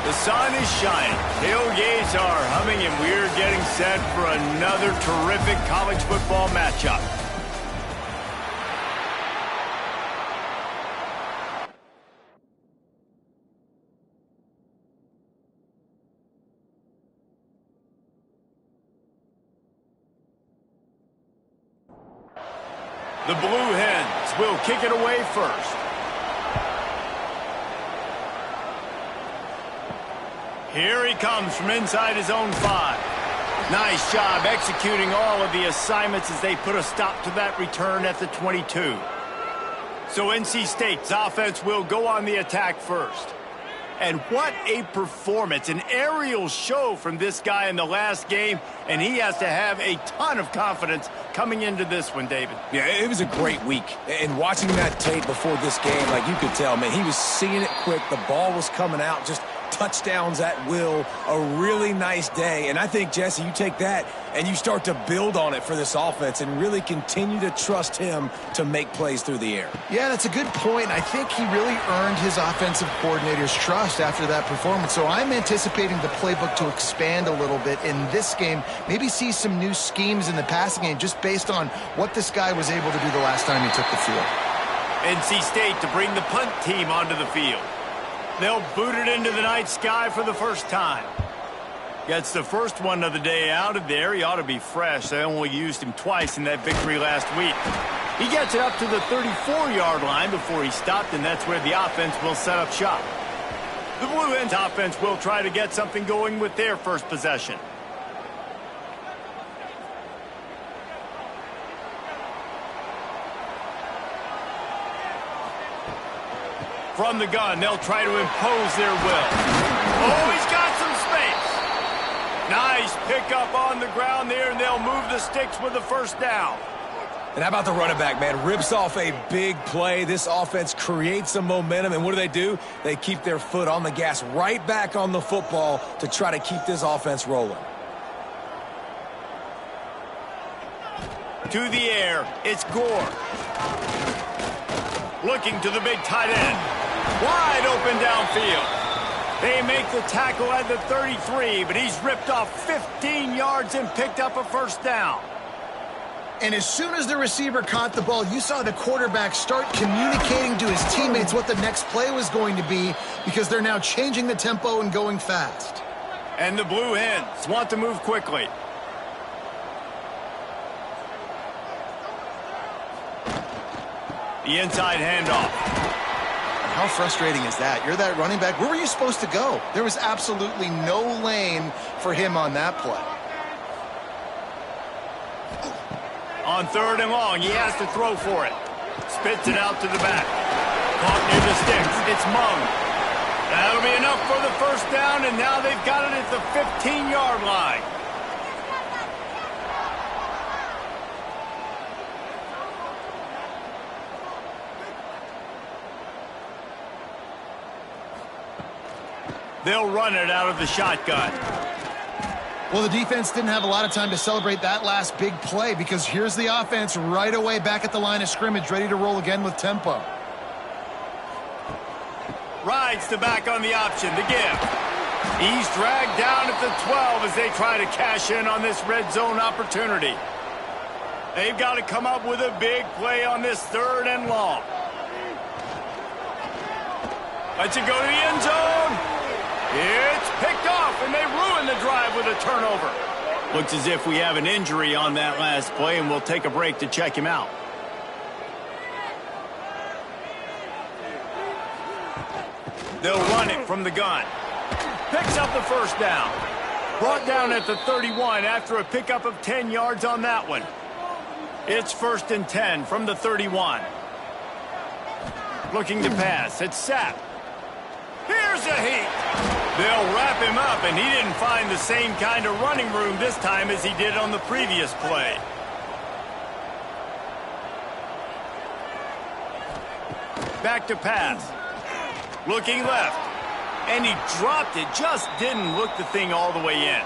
The sun is shining, tailgates are humming, and we're getting set for another terrific college football matchup. The Blue Hens will kick it away first. Here he comes from inside his own 5. Nice job executing all of the assignments as they put a stop to that return at the 22. So NC State's offense will go on the attack first. And what a performance, an aerial show from this guy in the last game, and he has to have a ton of confidence coming into this one, David. Yeah, it was a great week. And watching that tape before this game, like you could tell, man, he was seeing it quick. The ball was coming out, just touchdowns at will. A really nice day. And I think, Jesse, you take that and you start to build on it for this offense and really continue to trust him to make plays through the air. Yeah, that's a good point. I think he really earned his offensive coordinator's trust after that performance. So I'm anticipating the playbook to expand a little bit in this game. Maybe see some new schemes in the passing game just based on what this guy was able to do the last time he took the field. NC State to bring the punt team onto the field. They'll boot it into the night sky for the first time. Gets the first one of the day out of there. He ought to be fresh. They only used him twice in that victory last week. He gets it up to the 34-yard line before he stopped, and that's where the offense will set up shop. The Blue Hens offense will try to get something going with their first possession. From the gun, they'll try to impose their will. Oh, he's got some space. Nice pickup on the ground there, and they'll move the sticks with the first down. And how about the running back, man? Rips off a big play. This offense creates some momentum, and what do? They keep their foot on the gas right back on the football to try to keep this offense rolling. To the air, it's Gore. Looking to the big tight end. Wide open downfield. They make the tackle at the 33, but he's ripped off 15 yards and picked up a first down. And as soon as the receiver caught the ball, you saw the quarterback start communicating to his teammates what the next play was going to be because they're now changing the tempo and going fast. And the Blue Hens want to move quickly. The inside handoff. How frustrating is that? You're that running back. Where were you supposed to go? There was absolutely no lane for him on that play. On 3rd and long, he has to throw for it. Spits it out to the back. Caught near the sticks. It's Mung. That'll be enough for the first down, and now they've got it at the 15-yard line. They'll run it out of the shotgun. Well, the defense didn't have a lot of time to celebrate that last big play because here's the offense right away back at the line of scrimmage, ready to roll again with tempo. Rides the back on the option, the give. He's dragged down at the 12 as they try to cash in on this red zone opportunity. They've got to come up with a big play on this 3rd and long. Let's it go to the end zone. It's picked off, and they ruin the drive with a turnover. Looks as if we have an injury on that last play, and we'll take a break to check him out. They'll run it from the gun. Picks up the first down. Brought down at the 31 after a pickup of 10 yards on that one. It's 1st and 10 from the 31. Looking to pass. It's Sapp. Here's a heat. They'll wrap him up, and he didn't find the same kind of running room this time as he did on the previous play. Back to pass. Looking left. And he dropped it. Just didn't look the thing all the way in.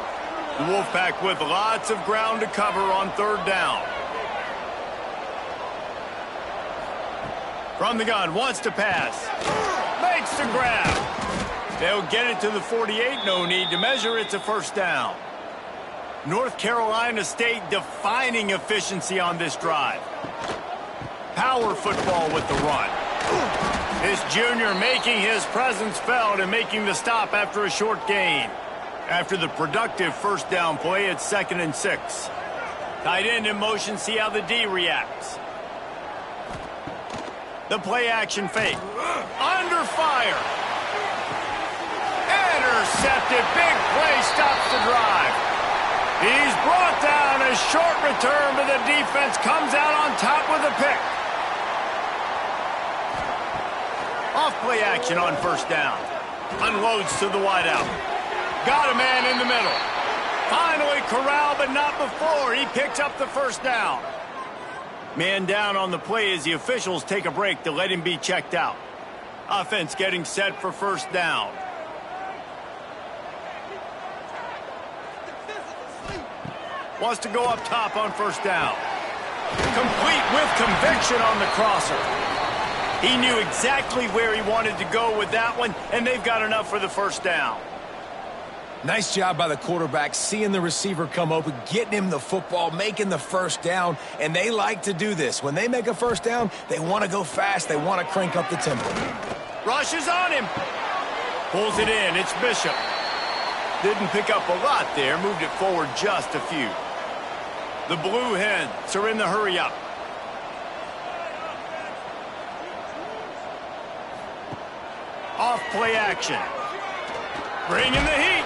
The Wolfpack with lots of ground to cover on 3rd down. From the gun, wants to pass. Makes the grab. They'll get it to the 48. No need to measure. It's a 1st down. North Carolina State defining efficiency on this drive. Power football with the run. This junior making his presence felt and making the stop after a short gain. After the productive 1st down play, it's 2nd and 6. Tight end in motion, see how the D reacts. The play action fake. Under fire. Intercepted. Big play stops the drive. He's brought down. A short return, but the defense comes out on top with a pick. Off play action on 1st down. Unloads to the wideout. Got a man in the middle. Finally corralled, but not before. He picks up the 1st down. Man down on the play as the officials take a break to let him be checked out. Offense getting set for 1st down. Wants to go up top on 1st down. Complete with conviction on the crosser. He knew exactly where he wanted to go with that one, and they've got enough for the 1st down. Nice job by the quarterback, seeing the receiver come open, getting him the football, making the 1st down, and they like to do this. When they make a 1st down, they want to go fast, they want to crank up the tempo. Rushes on him. Pulls it in, it's Bishop. Didn't pick up a lot there, moved it forward just a few. The Blue Hens are in the hurry-up. Off play action. Bringing the heat.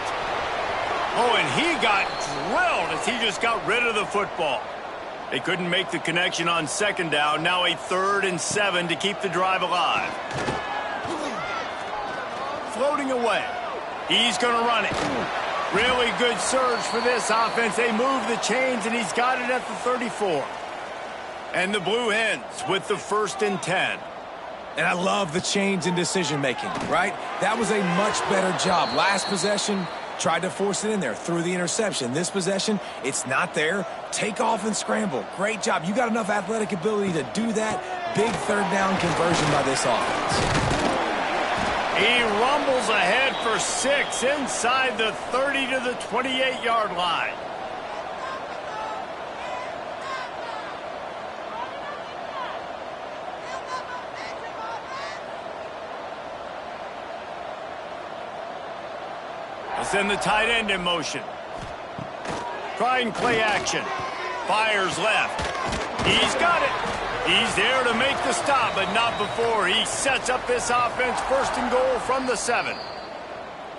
Oh, and he got drilled as he just got rid of the football. They couldn't make the connection on 2nd down. Now a 3rd and 7 to keep the drive alive. Floating away. He's going to run it. Really good surge for this offense. They move the chains, and he's got it at the 34. And the Blue Hens with the 1st and 10. And I love the change in decision-making, right? That was a much better job. Last possession, tried to force it in there, threw the interception. This possession, it's not there. Take off and scramble. Great job. You got enough athletic ability to do that. Big 3rd down conversion by this offense. He rumbles ahead for 6 inside the 30 to the 28-yard line. Send the tight end in motion. Trying play action. Fires left. He's got it. He's there to make the stop, but not before. He sets up this offense 1st and goal from the 7.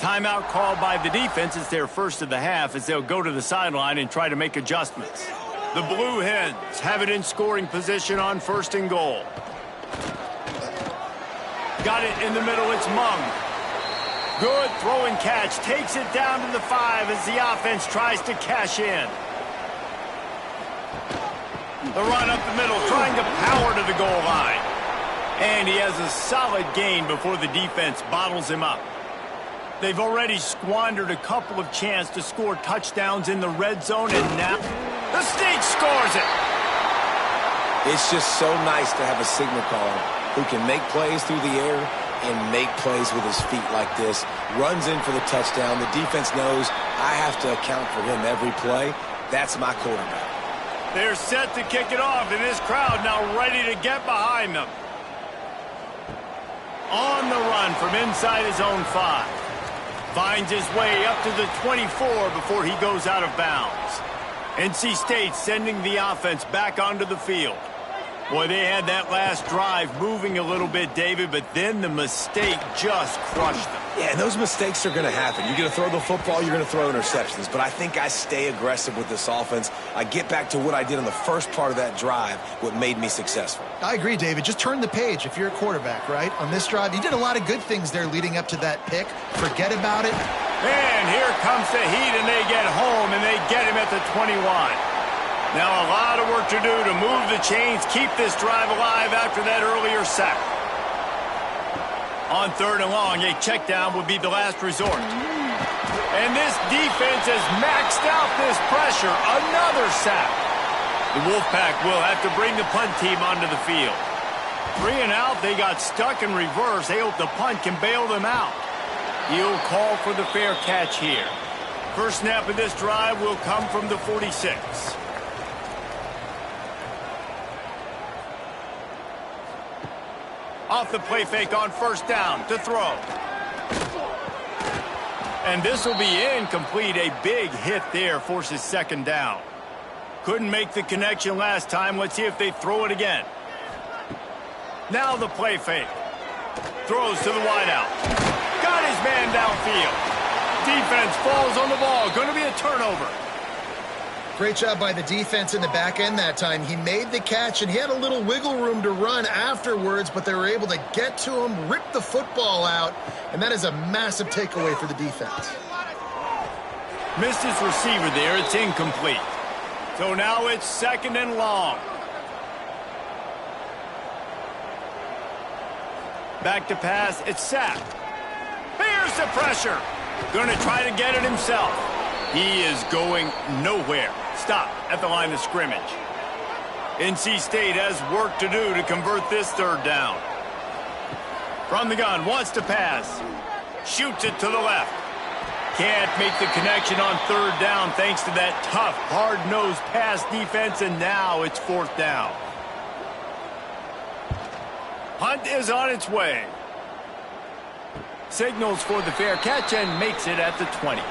Timeout called by the defense. It's their 1st of the half as they'll go to the sideline and try to make adjustments. The Blue Hens have it in scoring position on 1st and goal. Got it in the middle. It's Mung. Good throw and catch. Takes it down to the 5 as the offense tries to cash in. The run up the middle, trying to power to the goal line. And he has a solid gain before the defense bottles him up. They've already squandered a couple of chances to score touchdowns in the red zone, and now the State scores it. It's just so nice to have a signal caller who can make plays through the air and make plays with his feet like this. Runs in for the touchdown. The defense knows I have to account for him every play. That's my quarterback. They're set to kick it off, and this crowd now ready to get behind them. On the run from inside his own 5. Finds his way up to the 24 before he goes out of bounds. NC State sending the offense back onto the field. Boy, they had that last drive moving a little bit, David, but then the mistake just crushed them. Yeah, and those mistakes are going to happen. You're going to throw the football, you're going to throw interceptions. But I think I stay aggressive with this offense. I get back to what I did in the first part of that drive, what made me successful. I agree, David. Just turn the page if you're a quarterback, right? On this drive, you did a lot of good things there leading up to that pick. Forget about it. And here comes the heat, and they get home, and they get him at the 21. Now a lot of work to do to move the chains, keep this drive alive after that earlier sack. On 3rd and long, a check down would be the last resort. And this defense has maxed out this pressure. Another sack. The Wolfpack will have to bring the punt team onto the field. 3 and out, they got stuck in reverse. They hope the punt can bail them out. He'll call for the fair catch here. First snap of this drive will come from the 46. Off the play fake on 1st down to throw. And this will be incomplete. A big hit there forces 2nd down. Couldn't make the connection last time. Let's see if they throw it again. Now the play fake. Throws to the wideout. Got his man downfield. Defense falls on the ball. Going to be a turnover. Great job by the defense in the back end that time. He made the catch, and he had a little wiggle room to run afterwards, but they were able to get to him, rip the football out, and that is a massive takeaway for the defense. Missed his receiver there. It's incomplete. So now it's 2nd and long. Back to pass. It's sacked. Here's the pressure. Going to try to get it himself. He is going nowhere. Stop at the line of scrimmage. NC State has work to do to convert this 3rd down. From the gun, wants to pass. Shoots it to the left. Can't make the connection on 3rd down thanks to that tough, hard-nosed pass defense, and now it's 4th down. Punt is on its way. Signals for the fair catch and makes it at the 20.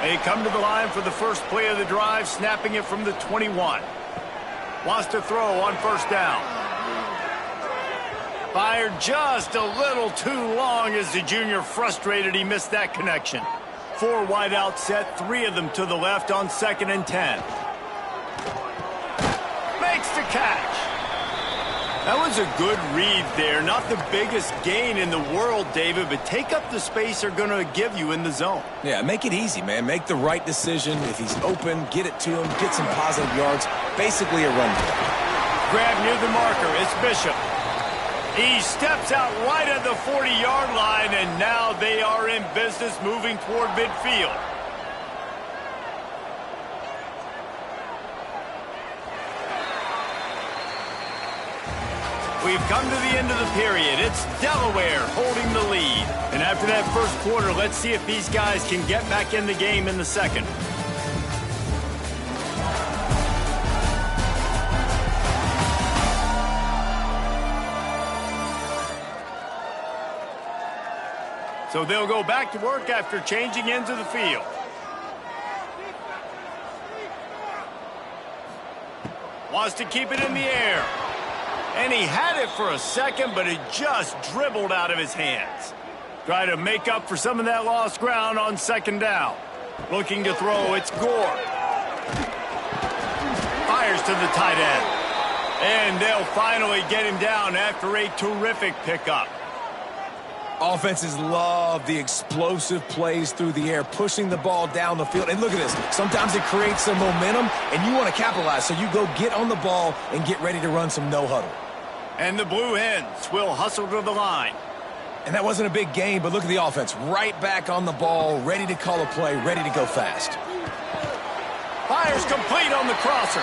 They come to the line for the first play of the drive, snapping it from the 21. Wants to throw on 1st down. Fired just a little too long as the junior frustrated he missed that connection. 4 wide out set, 3 of them to the left on 2nd and 10. Makes the catch. That was a good read there. Not the biggest gain in the world, David, but take up the space they're going to give you in the zone. Yeah, make it easy, man. Make the right decision. If he's open, get it to him, get some positive yards. Basically a run play. Grab near the marker. It's Bishop. He steps out right at the 40-yard line, and now they are in business moving toward midfield. We've come to the end of the period. It's Delaware holding the lead. And after that first quarter, let's see if these guys can get back in the game in the second. So they'll go back to work after changing into the field. Wants to keep it in the air. And he had it for a second, but it just dribbled out of his hands. Try to make up for some of that lost ground on 2nd down. Looking to throw, it's Gore. Fires to the tight end. And they'll finally get him down after a terrific pickup. Offenses love the explosive plays through the air, pushing the ball down the field. And look at this. Sometimes it creates some momentum, and you want to capitalize. So you go get on the ball and get ready to run some no-huddle. And the Blue Hens will hustle to the line. And that wasn't a big gain, but look at the offense. Right back on the ball, ready to call a play, ready to go fast. Fires complete on the crosser.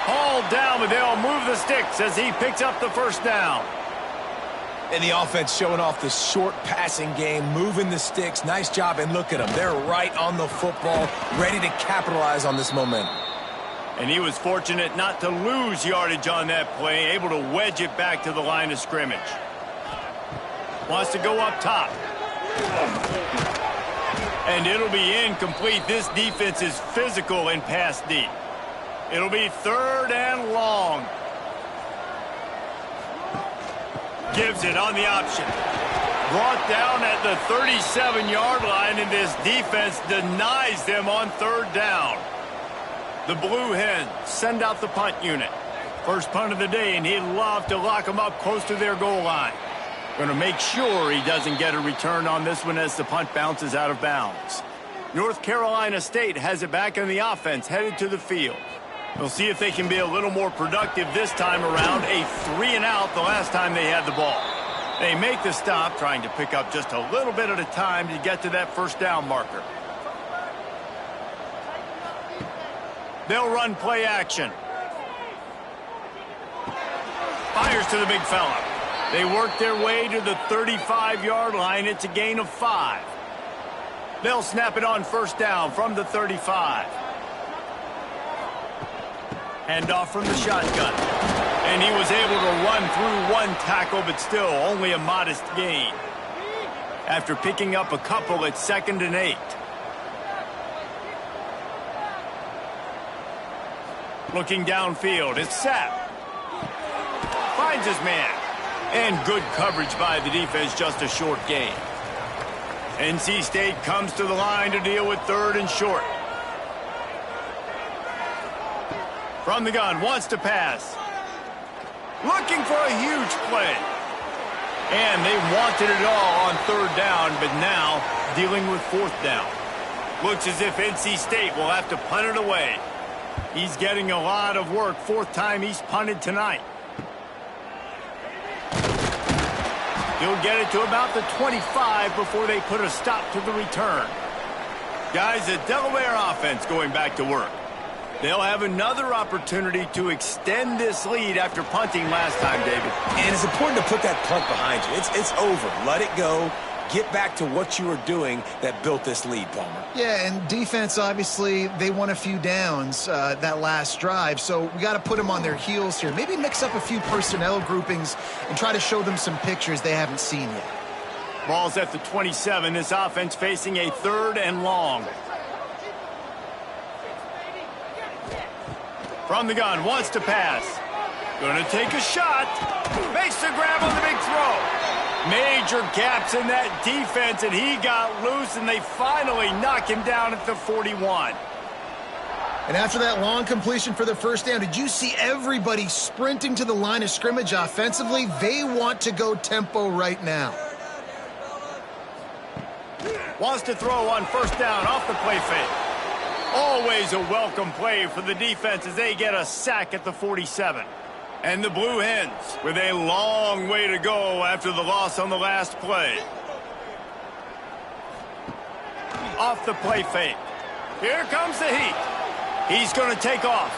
Hauled down, but they'll move the sticks as he picks up the 1st down. And the offense showing off the short passing game, moving the sticks. Nice job, and look at them. They're right on the football, ready to capitalize on this momentum. And he was fortunate not to lose yardage on that play, able to wedge it back to the line of scrimmage. Wants to go up top. And it'll be incomplete. This defense is physical and pass deep. It'll be 3rd and long. Gives it on the option. Brought down at the 37-yard line, and this defense denies them on third down. The Blue Hens send out the punt unit. First punt of the day, and he'd love to lock them up close to their goal line. Going to make sure he doesn't get a return on this one as the punt bounces out of bounds. North Carolina State has it back in the offense, headed to the field. We'll see if they can be a little more productive this time around. A 3-and-out the last time they had the ball. They make the stop, trying to pick up just a little bit at a time to get to that first down marker. They'll run play action. Fires to the big fella. They work their way to the 35-yard line. It's a gain of 5. They'll snap it on first down from the 35. Handoff from the shotgun. And he was able to run through one tackle, but still only a modest gain. After picking up a couple, it's 2nd and 8. Looking downfield, it's Sapp. Finds his man. And good coverage by the defense, just a short gain. NC State comes to the line to deal with 3rd and short. From the gun, wants to pass. Looking for a huge play. And they wanted it all on 3rd down, but now dealing with 4th down. Looks as if NC State will have to punt it away. He's getting a lot of work. 4th time he's punted tonight. He'll get it to about the 25 before they put a stop to the return. Guys, the Delaware offense going back to work. They'll have another opportunity to extend this lead after punting last time, David. And it's important to put that punt behind you. It's over. Let it go. Get back to what you were doing that built this lead, Palmer. Yeah, and defense, obviously, they won a few downs that last drive, so we got to put them on their heels here. Maybe mix up a few personnel groupings and try to show them some pictures they haven't seen yet. Ball's at the 27. This offense facing a 3rd and long. From the gun, wants to pass. Going to take a shot. Makes the grab on the big throw. Major gaps in that defense, and he got loose, and they finally knock him down at the 41. And after that long completion for the first down, did you see everybody sprinting to the line of scrimmage offensively? They want to go tempo right now. Wants to throw on first down off the play fake. Always a welcome play for the defense as they get a sack at the 47. And the Blue Hens with a long way to go after the loss on the last play. Off the play fake. Here comes the heat. He's going to take off.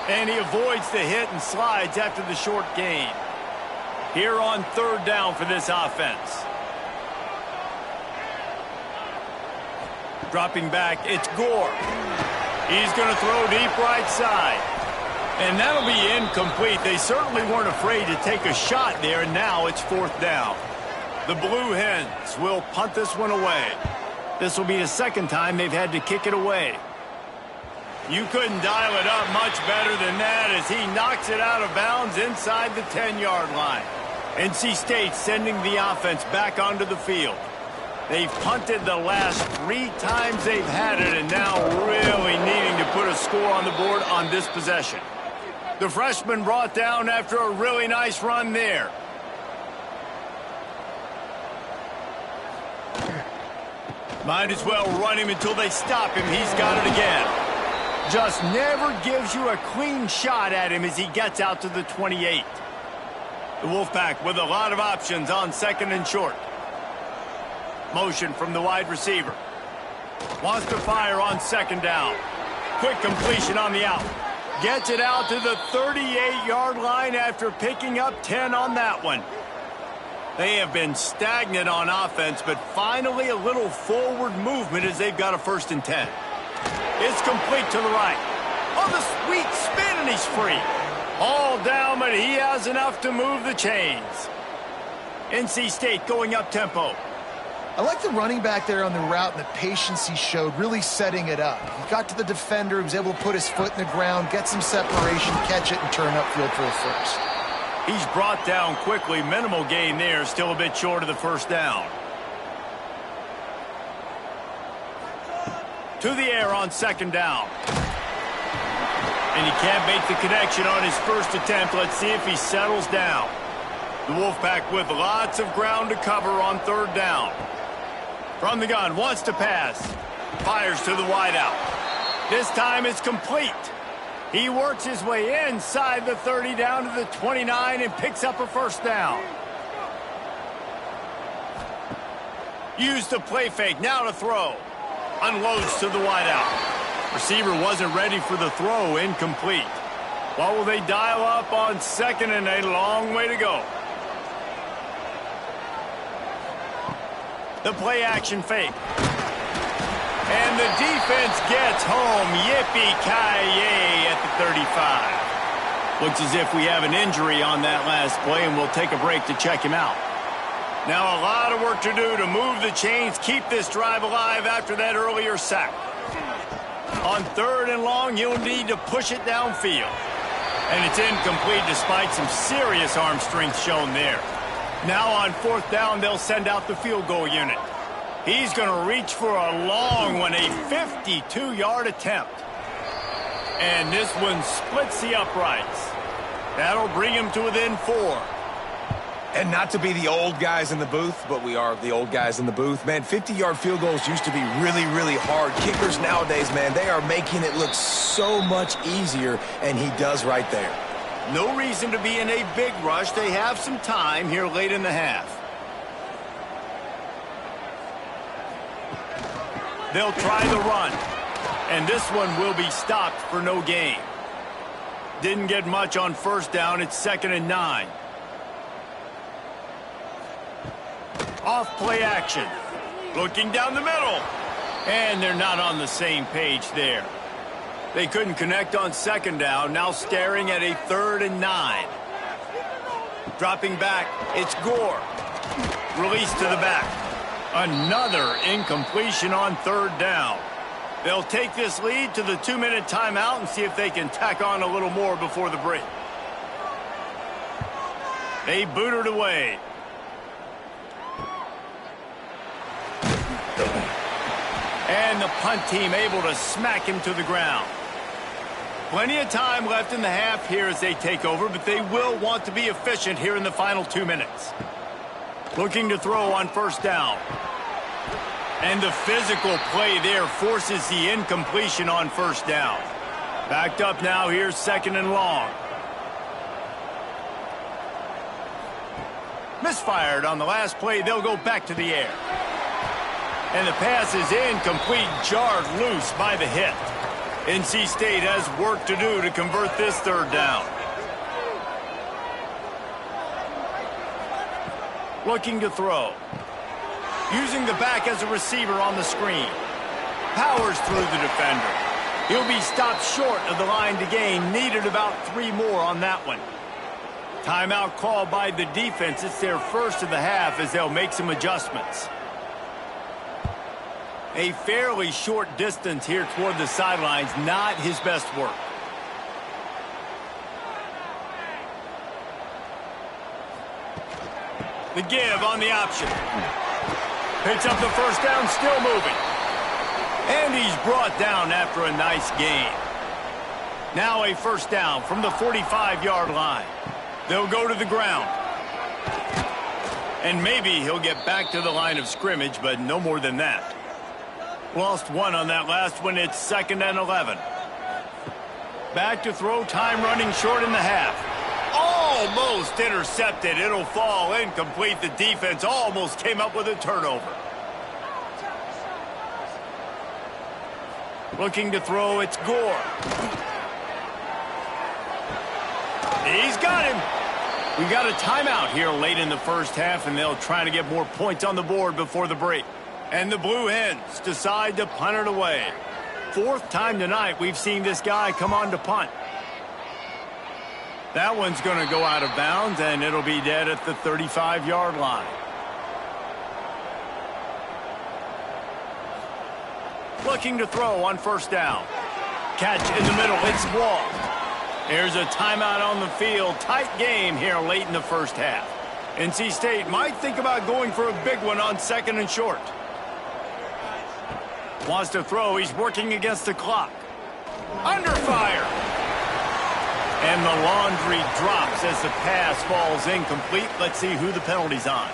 And he avoids the hit and slides after the short gain. Here on 3rd down for this offense. Dropping back, it's Gore. He's going to throw deep right side. And that'll be incomplete. They certainly weren't afraid to take a shot there, and now it's 4th down. The Blue Hens will punt this one away. This will be the 2nd time they've had to kick it away. You couldn't dial it up much better than that as he knocks it out of bounds inside the 10-yard line. NC State sending the offense back onto the field. They've punted the last 3 times they've had it, and now really needing to put a score on the board on this possession. The freshman brought down after a really nice run there. Might as well run him until they stop him. He's got it again. Just never gives you a clean shot at him as he gets out to the 28. The Wolfpack with a lot of options on 2nd and short. Motion from the wide receiver. Wants to fire on 2nd down. Quick completion on the out. Gets it out to the 38-yard line after picking up 10 on that one. They have been stagnant on offense, but finally a little forward movement as they've got a 1st and 10. It's complete to the right. Oh, the sweet spin, and he's free. All down, but he has enough to move the chains. NC State going up tempo. I like the running back there on the route and the patience he showed, really setting it up. He got to the defender, he was able to put his foot in the ground, get some separation, catch it, and turn upfield for a 1st. He's brought down quickly. Minimal gain there. Still a bit short of the first down. To the air on second down. And he can't make the connection on his first attempt. Let's see if he settles down. The Wolfpack with lots of ground to cover on third down. From the gun, wants to pass. Fires to the wideout. This time it's complete. He works his way inside the 30 down to the 29 and picks up a first down. Use the play fake, now to throw. Unloads to the wideout. Receiver wasn't ready for the throw, incomplete. What will they dial up on second and a long way to go? The play action fake. And the defense gets home. Yippee-ki-yay at the 35. Looks as if we have an injury on that last play, and we'll take a break to check him out. Now a lot of work to do to move the chains, keep this drive alive after that earlier sack. On third and long, he'll need to push it downfield. And it's incomplete despite some serious arm strength shown there. Now on fourth down, they'll send out the field goal unit. He's going to reach for a long one, a 52-yard attempt. And this one splits the uprights. That'll bring him to within 4. And not to be the old guys in the booth, but we are the old guys in the booth. Man, 50-yard field goals used to be really, really hard. Kickers nowadays, man, they are making it look so much easier, and he does right there. No reason to be in a big rush. They have some time here late in the half. They'll try the run. And this one will be stopped for no gain. Didn't get much on first down. It's 2nd and 9. Off play action. Looking down the middle. And they're not on the same page there. They couldn't connect on second down. Now staring at a 3rd and 9. Dropping back. It's Gore. Release to the back. Another incompletion on third down. They'll take this lead to the 2-minute timeout and see if they can tack on a little more before the break. They boot it away. And the punt team able to smack him to the ground. Plenty of time left in the half here as they take over, but they will want to be efficient here in the final 2 minutes. Looking to throw on first down. And the physical play there forces the incompletion on first down. Backed up now, here's 2nd and long. Misfired on the last play, they'll go back to the air. And the pass is incomplete, jarred loose by the hit. NC State has work to do to convert this third down. Looking to throw. Using the back as a receiver on the screen. Powers through the defender. He'll be stopped short of the line to gain. Needed about 3 more on that one. Timeout called by the defense. It's their first of the half as they'll make some adjustments. A fairly short distance here toward the sidelines. Not his best work. The give on the option. Picks up the first down, still moving. And he's brought down after a nice gain. Now a first down from the 45-yard line. They'll go to the ground. And maybe he'll get back to the line of scrimmage, but no more than that. Lost 1 on that last one. It's 2nd and 11. Back to throw, time running short in the half. Almost intercepted. It'll fall incomplete. The defense almost came up with a turnover. Looking to throw, it's Gore. He's got him. We got a timeout here late in the first half, and they'll try to get more points on the board before the break. And the Blue Hens decide to punt it away. 4th time tonight we've seen this guy come on to punt. That one's going to go out of bounds, and it'll be dead at the 35-yard line. Looking to throw on first down. Catch in the middle. It's Wall. Here's a timeout on the field. Tight game here late in the first half. NC State might think about going for a big one on 2nd and short. Wants to throw. He's working against the clock. Under fire. And the laundry drops as the pass falls incomplete. Let's see who the penalty's on.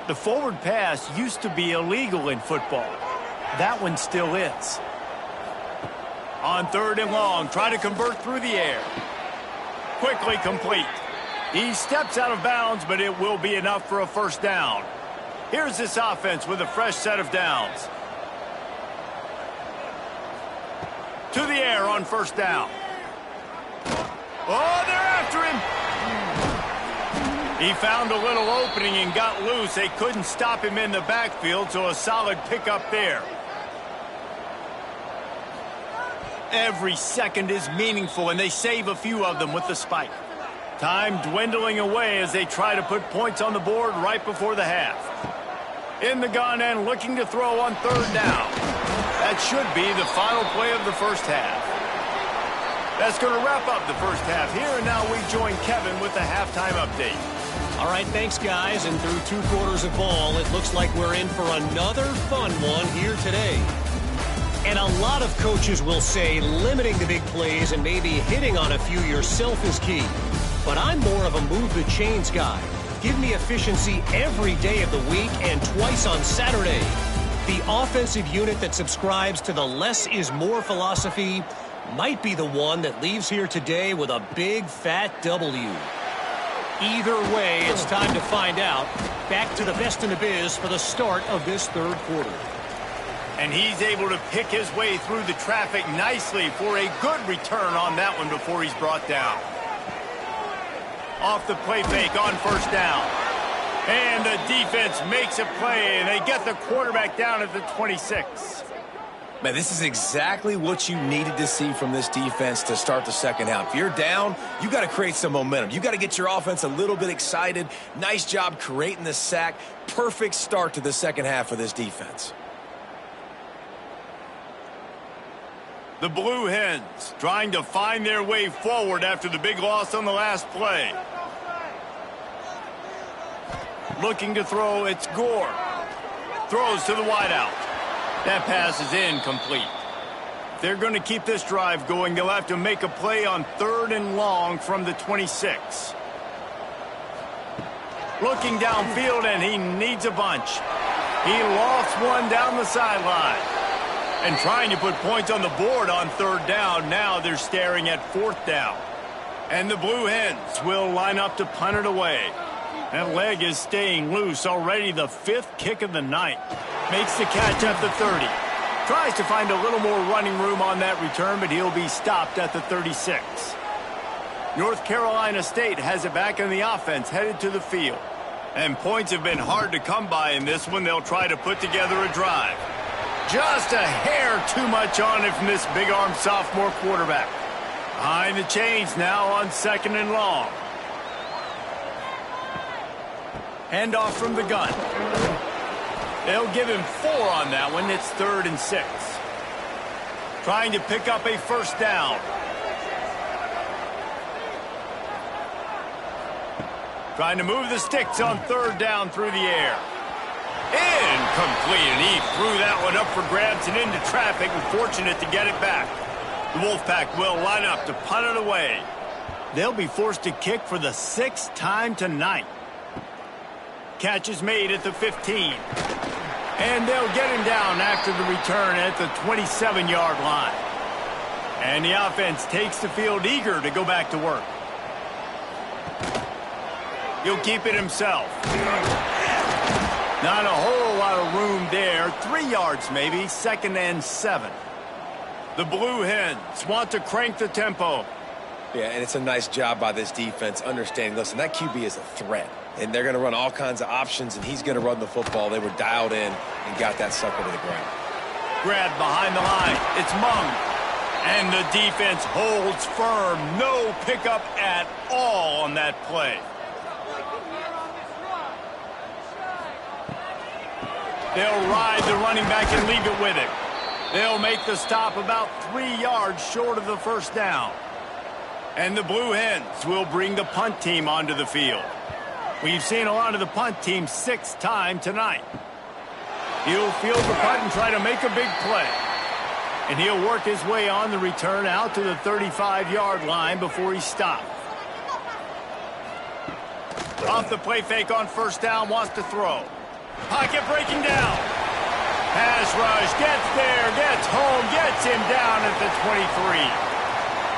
The forward pass used to be illegal in football. That one still is. On 3rd and long, try to convert through the air. Quickly complete. He steps out of bounds, but it will be enough for a first down. Here's this offense with a fresh set of downs. To the air on 1st down. Oh, they're after him. He found a little opening and got loose. They couldn't stop him in the backfield, so a solid pickup there. Every second is meaningful, and they save a few of them with the spike. Time dwindling away as they try to put points on the board right before the half. In the gun and looking to throw on 3rd down. That should be the final play of the first half. That's going to wrap up the first half here, and now we join Kevin with the halftime update. All right, thanks, guys. And through 2 quarters of ball, it looks like we're in for another fun one here today. And a lot of coaches will say limiting the big plays and maybe hitting on a few yourself is key. But I'm more of a move the chains guy. Give me efficiency every day of the week and twice on Saturday. The offensive unit that subscribes to the less is more philosophy might be the one that leaves here today with a big fat W. Either way, it's time to find out. Back to the best in the biz for the start of this 3rd quarter. And he's able to pick his way through the traffic nicely for a good return on that one before he's brought down. Off the play fake on 1st down. And the defense makes a play, and they get the quarterback down at the 26. Man, this is exactly what you needed to see from this defense to start the second half. If you're down, you got to create some momentum. You got to get your offense a little bit excited. Nice job creating the sack. Perfect start to the second half for this defense. The Blue Hens trying to find their way forward after the big loss on the last play. Looking to throw, it's Gore. Throws to the wideout. That pass is incomplete. If they're going to keep this drive going, they'll have to make a play on 3rd and long from the 26. Looking downfield, and he needs a bunch. He lofts one down the sideline. And trying to put points on the board on 3rd down. Now they're staring at 4th down. And the Blue Hens will line up to punt it away. That leg is staying loose. Already the 5th kick of the night. Makes the catch at the 30. Tries to find a little more running room on that return, but he'll be stopped at the 36. North Carolina State has it back in the offense, headed to the field. And points have been hard to come by in this one. They'll try to put together a drive. Just a hair too much on it from this big-armed sophomore quarterback. Behind the chains now on 2nd and long. Handoff from the gun. They'll give him 4 on that one. It's 3rd and 6. Trying to pick up a first down. Trying to move the sticks on 3rd down through the air. Incomplete, and he threw that one up for grabs and into traffic, and fortunate to get it back. The Wolfpack will line up to punt it away. They'll be forced to kick for the 6th time tonight. Catch is made at the 15. And they'll get him down after the return at the 27-yard line. And the offense takes the field eager to go back to work. He'll keep it himself. Not a whole lot of room there. 3 yards maybe, 2nd and 7. The Blue Hens want to crank the tempo. Yeah, and it's a nice job by this defense understanding, listen, that QB is a threat. And they're going to run all kinds of options, and he's going to run the football. They were dialed in and got that sucker to the ground. Grabbed behind the line. It's Mung. And the defense holds firm. No pickup at all on that play. They'll ride the running back and leave it with him. They'll make the stop about 3 yards short of the first down. And the Blue Hens will bring the punt team onto the field. We've seen a lot of the punt team 6 times tonight. He'll field the punt and try to make a big play. And he'll work his way on the return out to the 35-yard line before he stops. Off the play fake on first down, wants to throw. Pocket breaking down. Pass rush, gets there, gets home, gets him down at the 23.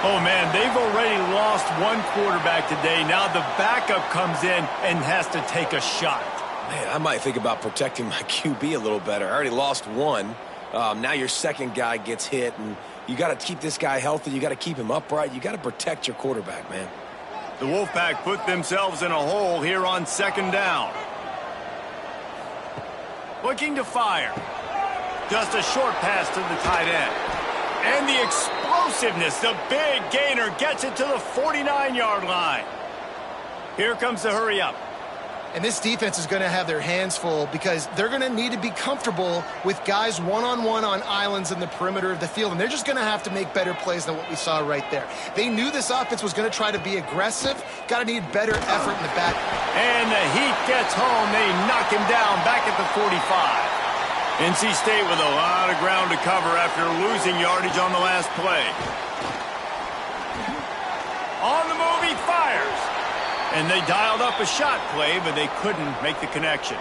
Oh, man, they've already lost one quarterback today. Now the backup comes in and has to take a shot. Man, I might think about protecting my QB a little better. I already lost one. Now your second guy gets hit, and you got to keep this guy healthy. You got to keep him upright. You got to protect your quarterback, man. The Wolfpack put themselves in a hole here on second down. Looking to fire. Just a short pass to the tight end. And the explosiveness, the big gainer gets it to the 49-yard line. Here comes the hurry up. And this defense is going to have their hands full because they're going to need to be comfortable with guys one-on-one on islands in the perimeter of the field. And they're just going to have to make better plays than what we saw right there. They knew this offense was going to try to be aggressive. Got to need better effort in the back. And the heat gets home. They knock him down back at the 45. NC State with a lot of ground to cover after losing yardage on the last play. On the move, he fires. And they dialed up a shot play, but they couldn't make the connection.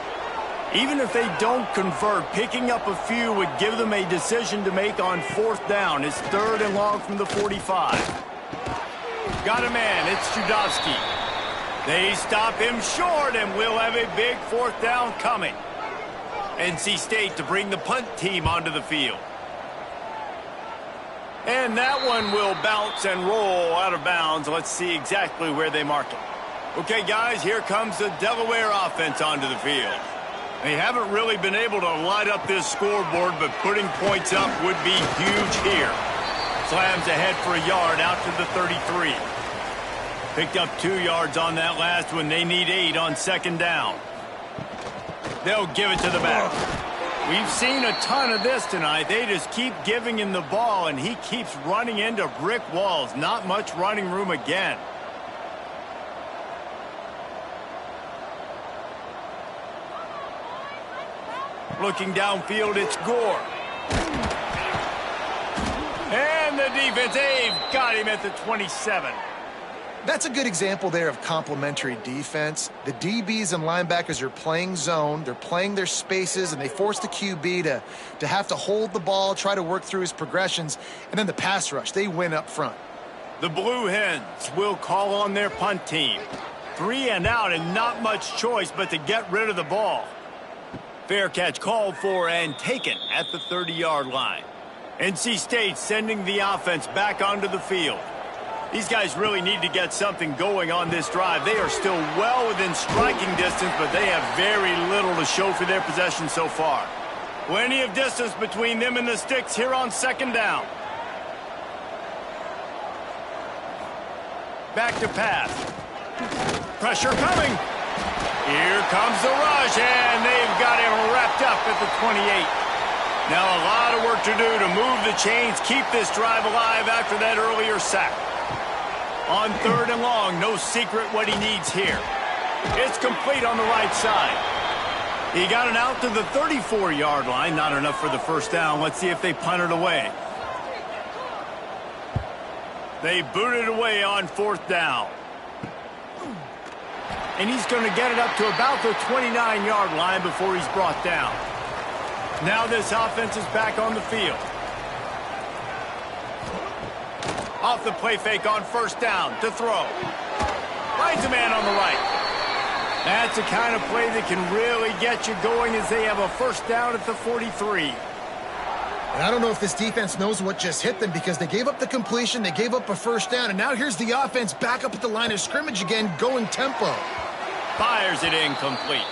Even if they don't convert, picking up a few would give them a decision to make on fourth down. It's 3rd and long from the 45. Got a man. It's Judowski. They stop him short, and we'll have a big fourth down coming. NC State to bring the punt team onto the field. And that one will bounce and roll out of bounds. Let's see exactly where they mark it. Okay, guys, here comes the Delaware offense onto the field. They haven't really been able to light up this scoreboard, but putting points up would be huge here. Slams ahead for a yard out to the 33. Picked up 2 yards on that last one. They need 8 on second down. They'll give it to the back. We've seen a ton of this tonight. They just keep giving him the ball, and he keeps running into brick walls. Not much running room again. Looking downfield, it's Gore. And the defense, they've got him at the 27. That's a good example there of complementary defense. The DBs and linebackers are playing zone. They're playing their spaces, and they force the QB to have to hold the ball, try to work through his progressions. And then the pass rush, they win up front. The Blue Hens will call on their punt team. 3 and out, and not much choice but to get rid of the ball. Fair catch called for and taken at the 30-yard line. NC State sending the offense back onto the field. These guys really need to get something going on this drive. They are still well within striking distance, but they have very little to show for their possession so far. Plenty of distance between them and the sticks here on second down. Back to pass. Pressure coming. Here comes the rush, and they've got him wrapped up at the 28. Now a lot of work to do to move the chains, keep this drive alive after that earlier sack. On 3rd and long, no secret what he needs here. It's complete on the right side. He got it out to the 34-yard line. Not enough for the first down. Let's see if they punt it away. They boot it away on 4th down. And he's going to get it up to about the 29-yard line before he's brought down. Now this offense is back on the field. Off the play fake on first down to throw. Finds a man on the right. That's the kind of play that can really get you going as they have a first down at the 43. And I don't know if this defense knows what just hit them because they gave up the completion, they gave up a first down, and now here's the offense back up at the line of scrimmage again, going tempo. Fires it incomplete.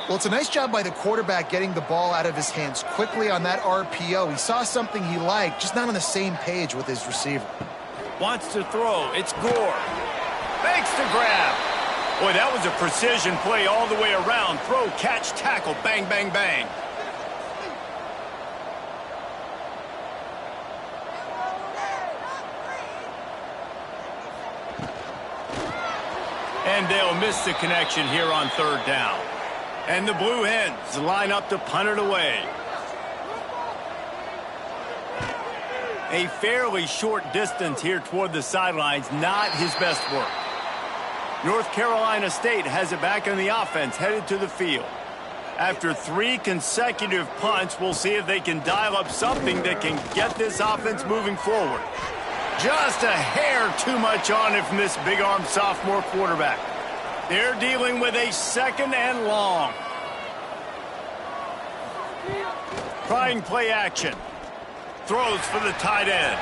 Well, it's a nice job by the quarterback getting the ball out of his hands quickly on that RPO. He saw something he liked, just not on the same page with his receiver. Wants to throw. It's Gore. Makes the grab. Boy, that was a precision play all the way around. Throw, catch, tackle, bang, bang, bang. And they'll miss the connection here on third down. And the Blue Hens line up to punt it away. A fairly short distance here toward the sidelines, not his best work. North Carolina State has it back on the offense, headed to the field. After 3 consecutive punts, we'll see if they can dial up something that can get this offense moving forward. Just a hair too much on it from this big-armed sophomore quarterback. They're dealing with a second and long. Trying play action. Throws for the tight end.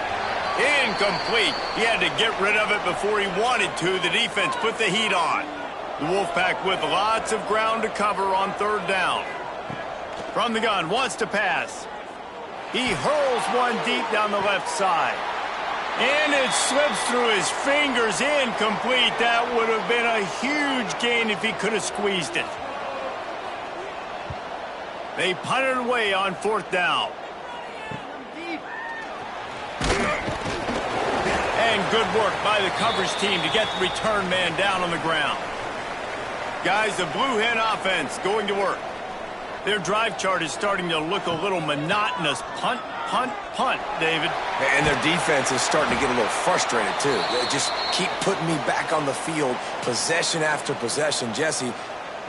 Incomplete. He had to get rid of it before he wanted to. The defense put the heat on. The Wolfpack with lots of ground to cover on third down. From the gun, wants to pass. He hurls one deep down the left side. And it slips through his fingers. Incomplete. That would have been a huge gain if he could have squeezed it. They punt it away on fourth down. And good work by the coverage team to get the return man down on the ground. Guys, the Blue Hen offense going to work. Their drive chart is starting to look a little monotonous. Punt, punt, punt, David. And their defense is starting to get a little frustrated, too. They just keep putting me back on the field, possession after possession. Jesse,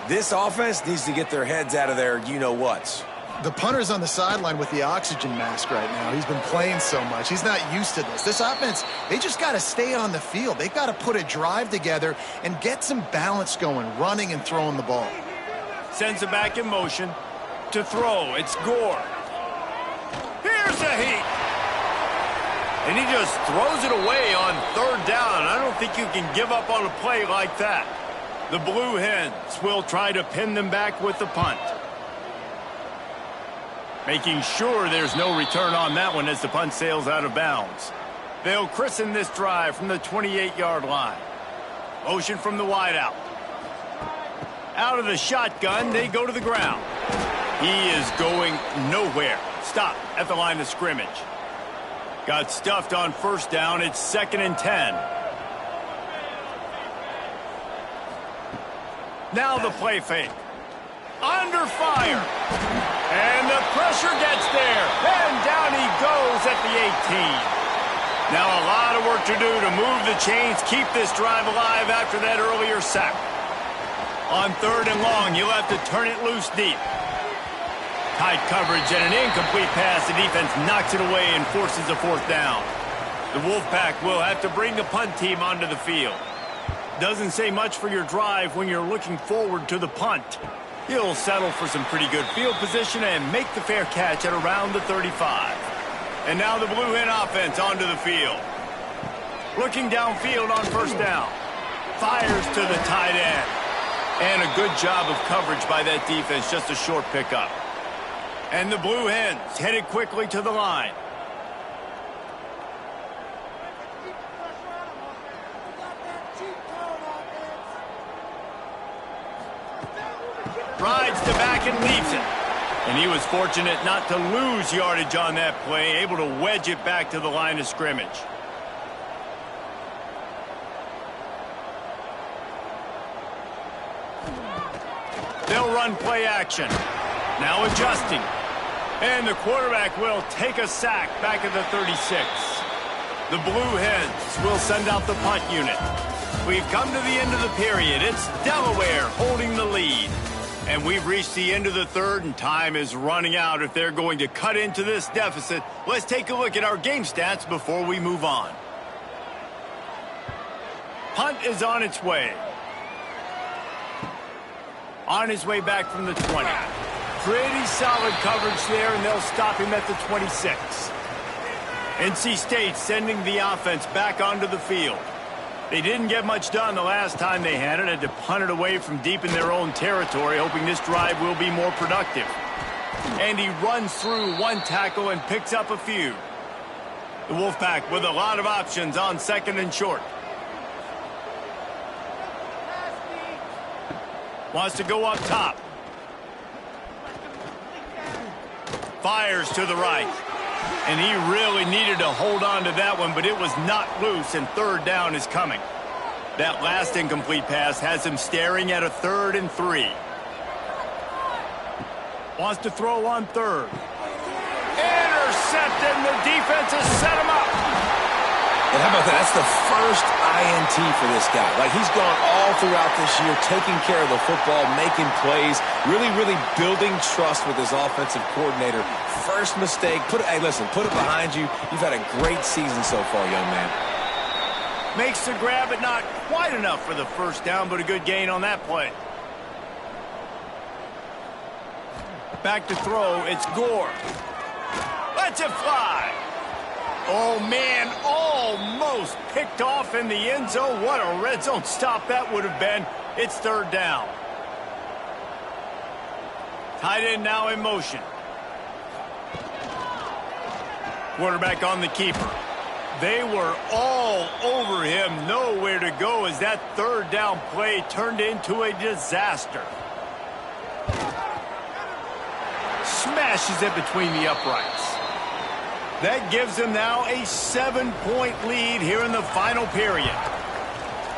this offense needs to get their heads out of their you-know-whats. The punter's on the sideline with the oxygen mask right now. He's been playing so much. He's not used to this. This offense, they just got to stay on the field. They've got to put a drive together and get some balance going, running and throwing the ball. Sends it back in motion to throw. It's Gore. Here's a heat. And he just throws it away on third down. I don't think you can give up on a play like that. The Blue Hens will try to pin them back with the punt. Making sure there's no return on that one as the punt sails out of bounds. They'll christen this drive from the 28-yard line. Motion from the wideout. Out of the shotgun, they go to the ground. He is going nowhere. Stop at the line of scrimmage. Got stuffed on first down. It's 2nd and 10. Now the play fake. Under fire. And the pressure gets there. And down he goes at the 18. Now a lot of work to do to move the chains, keep this drive alive after that earlier sack. On third and long, you'll have to turn it loose deep. Tight coverage and an incomplete pass. The defense knocks it away and forces a fourth down. The Wolfpack will have to bring the punt team onto the field. Doesn't say much for your drive when you're looking forward to the punt. He'll settle for some pretty good field position and make the fair catch at around the 35. And now the Blue Hen offense onto the field. Looking downfield on first down. Fires to the tight end. And a good job of coverage by that defense, just a short pickup. And the Blue Hens headed quickly to the line. Rides the back and leaves it. And he was fortunate not to lose yardage on that play, able to wedge it back to the line of scrimmage. They'll run play action. Now adjusting. And the quarterback will take a sack back at the 36. The Blue Hens will send out the punt unit. We've come to the end of the period. It's Delaware holding the lead. And we've reached the end of the third, and time is running out if they're going to cut into this deficit. Let's take a look at our game stats before we move on. Punt is on its way. On his way back from the 20. Pretty solid coverage there, and they'll stop him at the 26. NC State sending the offense back onto the field. They didn't get much done the last time they had it. Had to punt it away from deep in their own territory, hoping this drive will be more productive. And he runs through one tackle and picks up a few. The Wolfpack with a lot of options on 2nd and short. Wants to go up top. Fires to the right. And he really needed to hold on to that one, but it was not loose, and third down is coming. That last incomplete pass has him staring at a 3rd and 3. Wants to throw on 3rd. Intercepted, and the defense has set him up. And how about that? That's the first INT for this guy. Like, he's gone all throughout this year, taking care of the football, making plays, really building trust with his offensive coordinator. First mistake, hey, listen, put it behind you. You've had a great season so far, young man. Makes the grab, but not quite enough for the first down, but a good gain on that play. Back to throw, it's Gore. Lets it fly. Oh, man, almost picked off in the end zone. What a red zone stop that would have been. It's 3rd down. Tight end now in motion. Quarterback on the keeper. They were all over him, nowhere to go as that 3rd down play turned into a disaster. Smashes it between the uprights. That gives them now a 7-point lead here in the final period.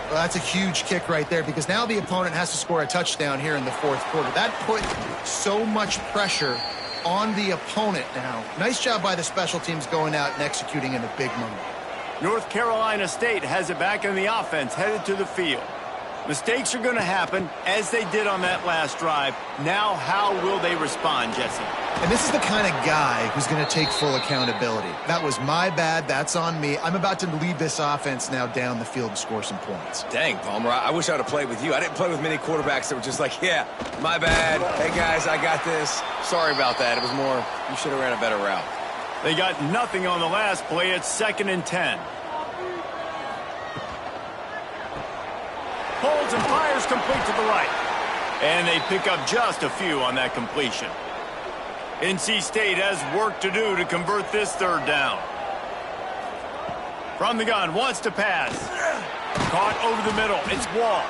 Well, that's a huge kick right there because now the opponent has to score a touchdown here in the 4th quarter. That put so much pressure on the opponent now. Nice job by the special teams going out and executing in a big moment. North Carolina State has it back in the offense, headed to the field. Mistakes are going to happen, as they did on that last drive. Now, how will they respond, Jesse? And this is the kind of guy who's going to take full accountability. That was my bad. That's on me. I'm about to lead this offense now down the field and score some points. Dang, Palmer, I wish I would have played with you. I didn't play with many quarterbacks that were just like, yeah, my bad. Hey, guys, I got this. Sorry about that. It was more, you should have ran a better route. They got nothing on the last play. It's 2nd and 10. Holds and fires complete to the right. And they pick up just a few on that completion. NC State has work to do to convert this 3rd down. From the gun, wants to pass. Caught over the middle. It's Wall.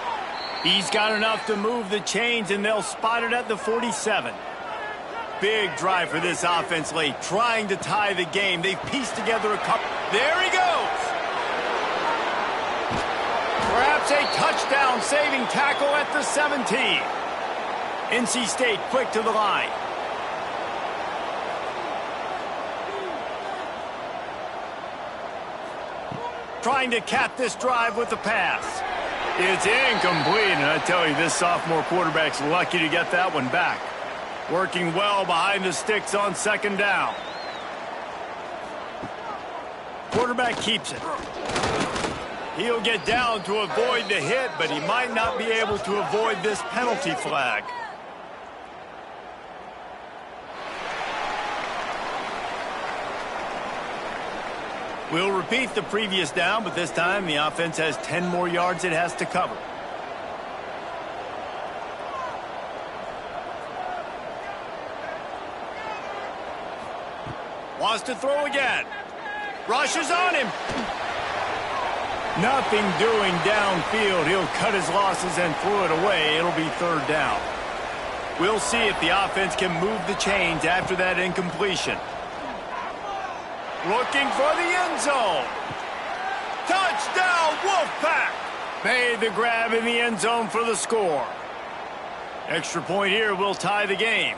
He's got enough to move the chains, and they'll spot it at the 47. Big drive for this offense late, trying to tie the game. They've pieced together a couple. There he goes. Perhaps a touchdown-saving tackle at the 17. NC State quick to the line. Trying to cap this drive with the pass. It's incomplete, and I tell you, this sophomore quarterback's lucky to get that one back. Working well behind the sticks on 2nd down. Quarterback keeps it. He'll get down to avoid the hit, but he might not be able to avoid this penalty flag. We'll repeat the previous down, but this time the offense has 10 more yards it has to cover. Wants to throw again. Rushes on him. Nothing doing downfield. He'll cut his losses and throw it away. It'll be 3rd down. We'll see if the offense can move the chains after that incompletion. Looking for the end zone. Touchdown, Wolfpack! Made the grab in the end zone for the score. Extra point here will tie the game.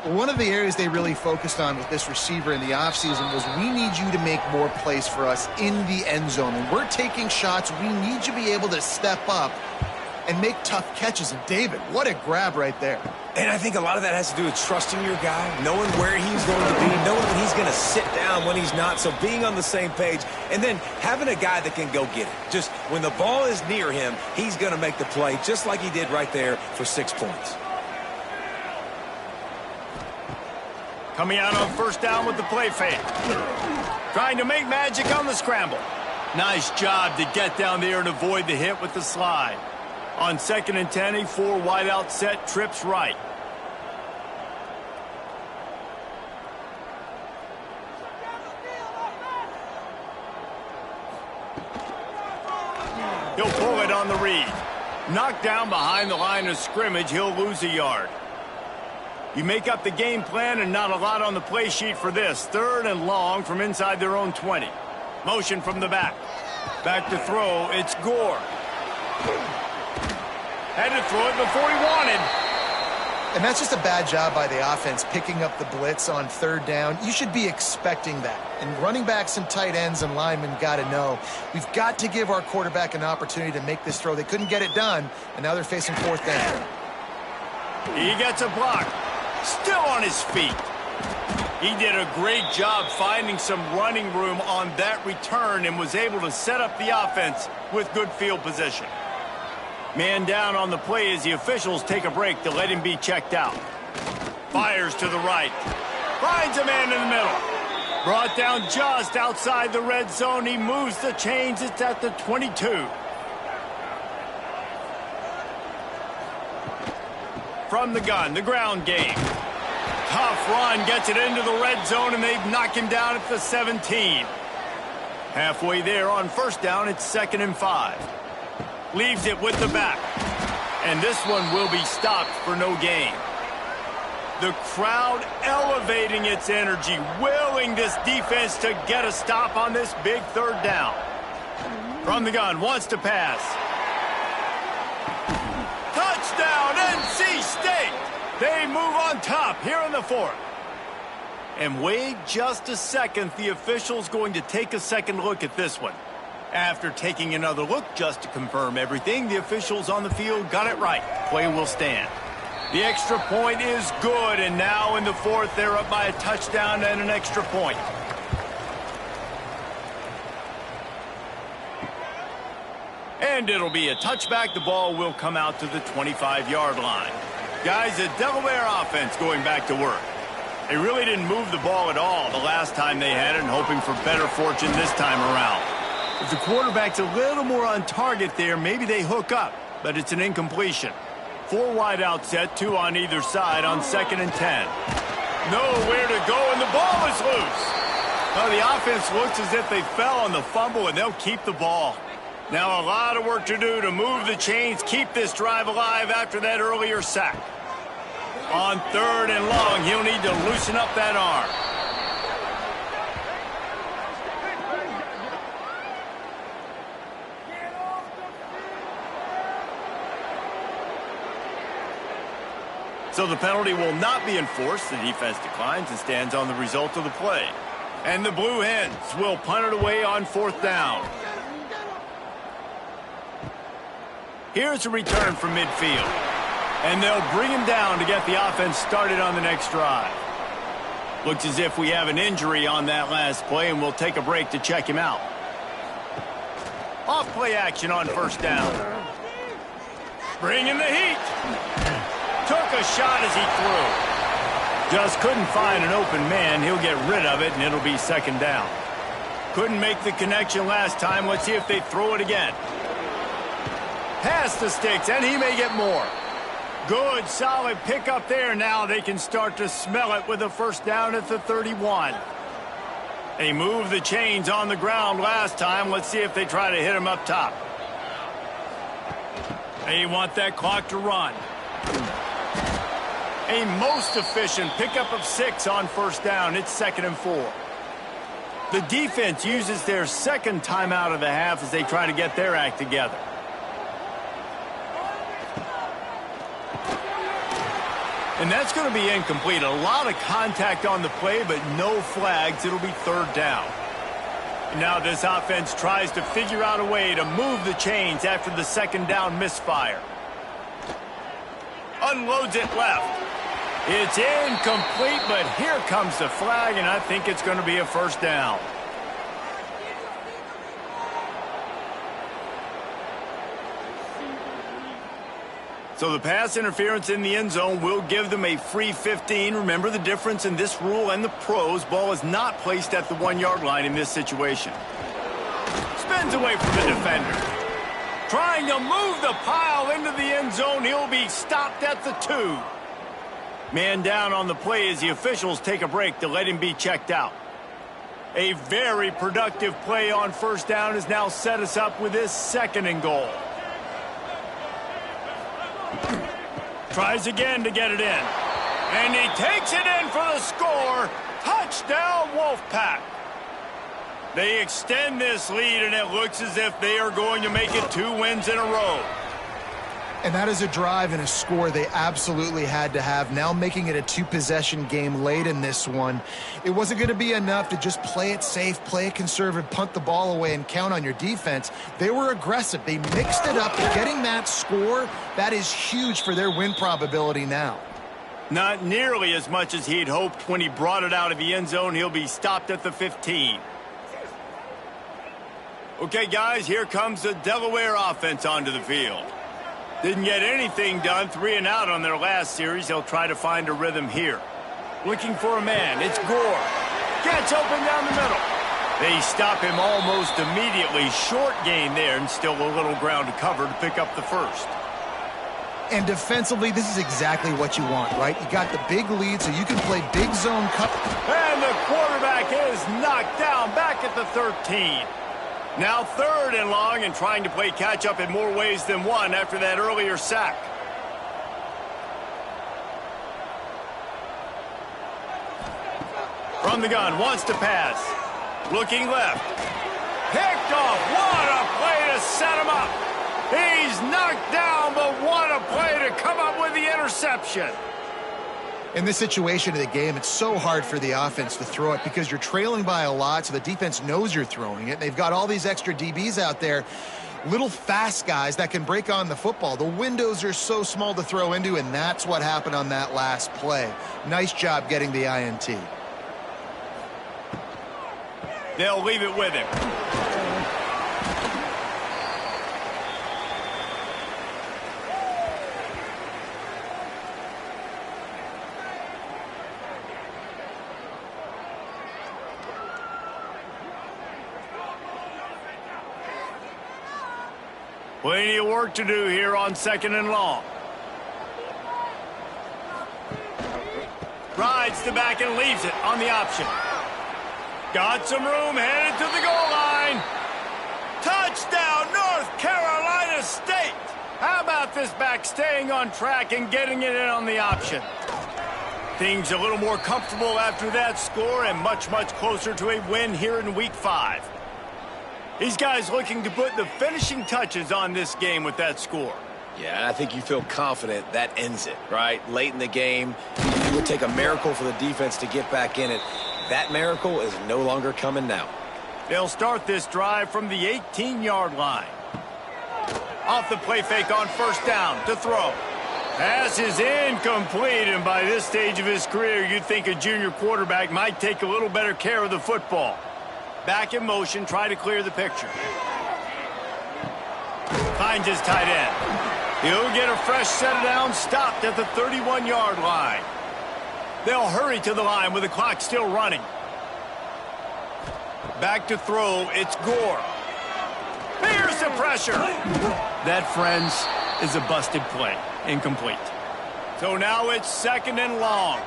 One of the areas they really focused on with this receiver in the offseason was we need you to make more plays for us in the end zone. When we're taking shots, we need you to be able to step up and make tough catches. And David, what a grab right there. And I think a lot of that has to do with trusting your guy, knowing where he's going to be, knowing when he's going to sit down, when he's not, so being on the same page, and then having a guy that can go get it. Just when the ball is near him, he's going to make the play, just like he did right there for 6 points. Coming out on 1st down with the play fake. Trying to make magic on the scramble. Nice job to get down there and avoid the hit with the slide. On 2nd and 10, a 4 wide out set, trips right. He'll pull it on the read. Knocked down behind the line of scrimmage, he'll lose a yard. You make up the game plan and not a lot on the play sheet for this. 3rd and long from inside their own 20. Motion from the back. Back to throw, it's Gore. Had to throw it before he wanted. And that's just a bad job by the offense, picking up the blitz on third down. You should be expecting that. And running backs and tight ends and linemen got to know. We've got to give our quarterback an opportunity to make this throw. They couldn't get it done, and now they're facing fourth down. He gets a block. Still on his feet. He did a great job finding some running room on that return and was able to set up the offense with good field position. Man down on the play as the officials take a break to let him be checked out. Fires to the right. Finds a man in the middle. Brought down just outside the red zone. He moves the chains. It's at the 22. From the gun, the ground game. Tough run, gets it into the red zone, and they've knocked him down at the 17. Halfway there on first down, it's 2nd and 5. Leaves it with the back. And this one will be stopped for no gain. The crowd elevating its energy, willing this defense to get a stop on this big third down. From the gun, wants to pass. Touchdown, NC State! They move on top here in the 4th. And wait just a second, the official's going to take a second look at this one. After taking another look just to confirm everything, the officials on the field got it right. Play will stand. The extra point is good, and now in the 4th, they're up by a touchdown and an extra point. And it'll be a touchback. The ball will come out to the 25-yard line. Guys, a Delaware offense going back to work. They really didn't move the ball at all the last time they had it, and hoping for better fortune this time around. If the quarterback's a little more on target there, maybe they hook up, but it's an incompletion. 4 wide out set, 2 on either side on 2nd and 10. Nowhere to go, and the ball is loose. Now the offense looks as if they fell on the fumble, and they'll keep the ball. Now a lot of work to do to move the chains, keep this drive alive after that earlier sack. On 3rd and long, he'll need to loosen up that arm. So the penalty will not be enforced. The defense declines and stands on the result of the play. And the Blue Hens will punt it away on 4th down. Here's a return from midfield. And they'll bring him down to get the offense started on the next drive. Looks as if we have an injury on that last play, and we'll take a break to check him out. Off play action on 1st down. Bringing the heat. Took a shot as he threw. Just couldn't find an open man. He'll get rid of it, and it'll be 2nd down. Couldn't make the connection last time. Let's see if they throw it again. Past the sticks, and he may get more. Good, solid pickup there. Now they can start to smell it with a 1st down at the 31. They moved the chains on the ground last time. Let's see if they try to hit him up top. They want that clock to run. A most efficient pickup of 6 on 1st down. It's 2nd and 4. The defense uses their 2nd timeout of the half as they try to get their act together. And that's going to be incomplete. A lot of contact on the play, but no flags. It'll be 3rd down. Now this offense tries to figure out a way to move the chains after the 2nd down misfire. Unloads it left. It's incomplete, but here comes the flag, and I think it's going to be a 1st down. So the pass interference in the end zone will give them a free 15. Remember the difference in this rule and the pros. Ball is not placed at the 1-yard line in this situation. Spins away from the defender. Trying to move the pile into the end zone. He'll be stopped at the 2. Man down on the play as the officials take a break to let him be checked out. A very productive play on 1st down has now set us up with this 2nd and goal. Tries again to get it in. And he takes it in for the score. Touchdown, Wolfpack. They extend this lead, and it looks as if they are going to make it 2 wins in a row. And that is a drive and a score they absolutely had to have. Now making it a 2-possession game late in this one. It wasn't going to be enough to just play it safe, play it conservative, punt the ball away, and count on your defense. They were aggressive. They mixed it up. Getting that score, that is huge for their win probability now. Not nearly as much as he'd hoped when he brought it out of the end zone. He'll be stopped at the 15. Okay, guys, here comes the Delaware offense onto the field. Didn't get anything done, 3 and out on their last series. They'll try to find a rhythm here. Looking for a man, it's Gore. Gets open down the middle. They stop him almost immediately. Short gain there, and still a little ground to cover to pick up the first. And defensively, this is exactly what you want, right? You got the big lead, so you can play big zone cover. And the quarterback is knocked down back at the 13. Now 3rd and long, and trying to play catch-up in more ways than one after that earlier sack. From the gun, wants to pass. Looking left. Picked off. What a play to set him up. He's knocked down, but what a play to come up with the interception. In this situation of the game, it's so hard for the offense to throw it because you're trailing by a lot, so the defense knows you're throwing it. They've got all these extra DBs out there, little fast guys that can break on the football. The windows are so small to throw into, and that's what happened on that last play. Nice job getting the INT. They'll leave it with him. Plenty of work to do here on 2nd and long. Rides the back and leaves it on the option. Got some room, headed to the goal line. Touchdown, North Carolina State. How about this back staying on track and getting it in on the option? Things a little more comfortable after that score and much, much closer to a win here in Week 5. These guys looking to put the finishing touches on this game with that score. Yeah, and I think you feel confident that ends it, right? Late in the game, it would take a miracle for the defense to get back in it. That miracle is no longer coming now. They'll start this drive from the 18-yard line. Off the play fake on 1st down to throw. Pass is incomplete, and by this stage of his career, you'd think a junior quarterback might take a little better care of the football. Back in motion, try to clear the picture. Finds his tight end. He'll get a fresh set down, stopped at the 31-yard line. They'll hurry to the line with the clock still running. Back to throw, it's Gore. Here's the pressure. That, friends, is a busted play. Incomplete. So now it's 2nd and long.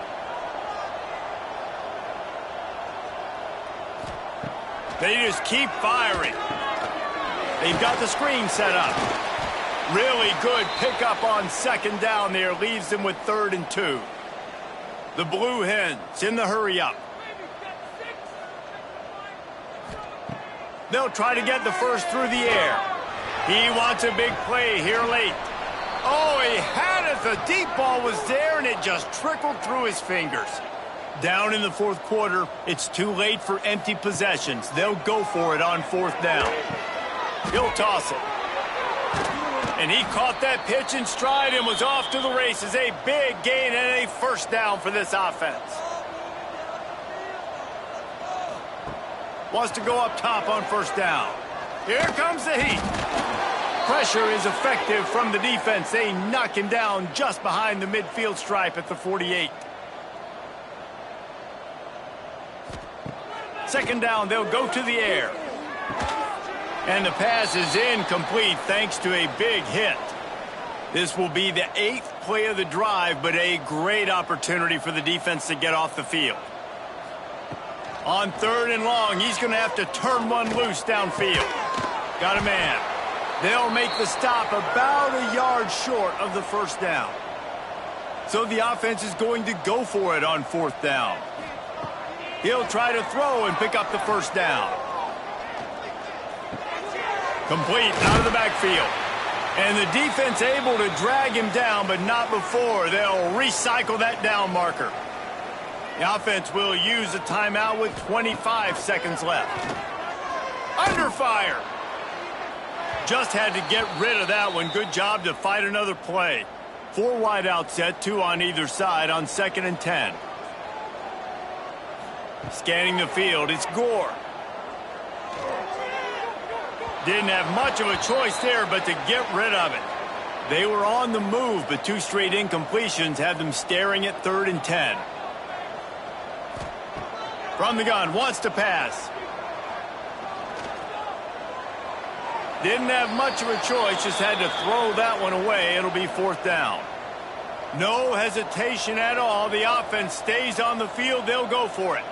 They just keep firing. They've got the screen set up. Really good pickup on 2nd down there. Leaves them with 3rd and 2. The Blue Hens in the hurry up. They'll try to get the first through the air. He wants a big play here late. Oh, he had it. The deep ball was there, and it just trickled through his fingers. Down in the 4th quarter, it's too late for empty possessions. They'll go for it on 4th down. He'll toss it. And he caught that pitch in stride and was off to the races. A big gain and a 1st down for this offense. Wants to go up top on 1st down. Here comes the heat. Pressure is effective from the defense. They knock him down just behind the midfield stripe at the 48. 2nd down, they'll go to the air. And the pass is incomplete thanks to a big hit. This will be the 8th play of the drive, but a great opportunity for the defense to get off the field. On 3rd and long, he's going to have to turn one loose downfield. Got a man. They'll make the stop about a yard short of the 1st down. So the offense is going to go for it on 4th down. He'll try to throw and pick up the 1st down. Complete out of the backfield. And the defense able to drag him down, but not before. They'll recycle that down marker. The offense will use a timeout with 25 seconds left. Under fire. Just had to get rid of that one. Good job to fight another play. 4 wide out set, 2 on either side on 2nd and 10. Scanning the field, it's Gore. Didn't have much of a choice there but to get rid of it. They were on the move, but 2 straight incompletions had them staring at 3rd and 10. From the gun, wants to pass. Didn't have much of a choice, just had to throw that one away. It'll be 4th down. No hesitation at all. The offense stays on the field. They'll go for it.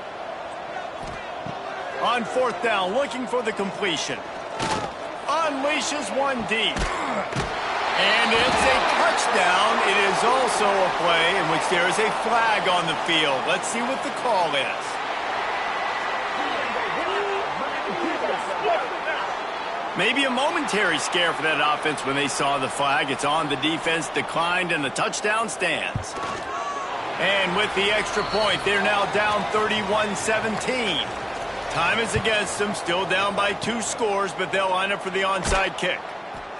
On 4th down, looking for the completion. Unleashes one deep. And it's a touchdown. It is also a play in which there is a flag on the field. Let's see what the call is. Maybe a momentary scare for that offense when they saw the flag. It's on, the defense declined, and the touchdown stands. And with the extra point, they're now down 31-17. Time is against them, still down by 2 scores, but they'll line up for the onside kick.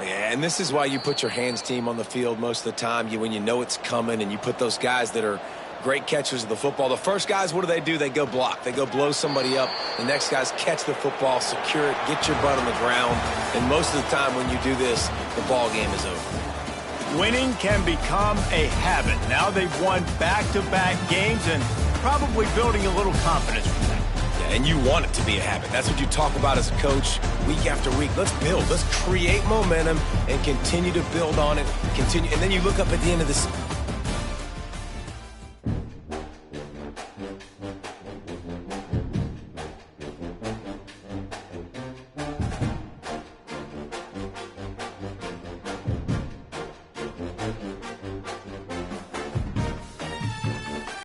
Yeah, and this is why you put your hands team on the field most of the time. When you know it's coming, and you put those guys that are great catchers of the football. The first guys, what do? They go block. They go blow somebody up. The next guys catch the football, secure it, get your butt on the ground. And most of the time when you do this, the ball game is over. Winning can become a habit. Now they've won back-to-back games and probably building a little confidence from that. Yeah, and you want it to be a habit. That's what you talk about as a coach week after week. Let's build. Let's create momentum and continue to build on it. And then you look up at the end of this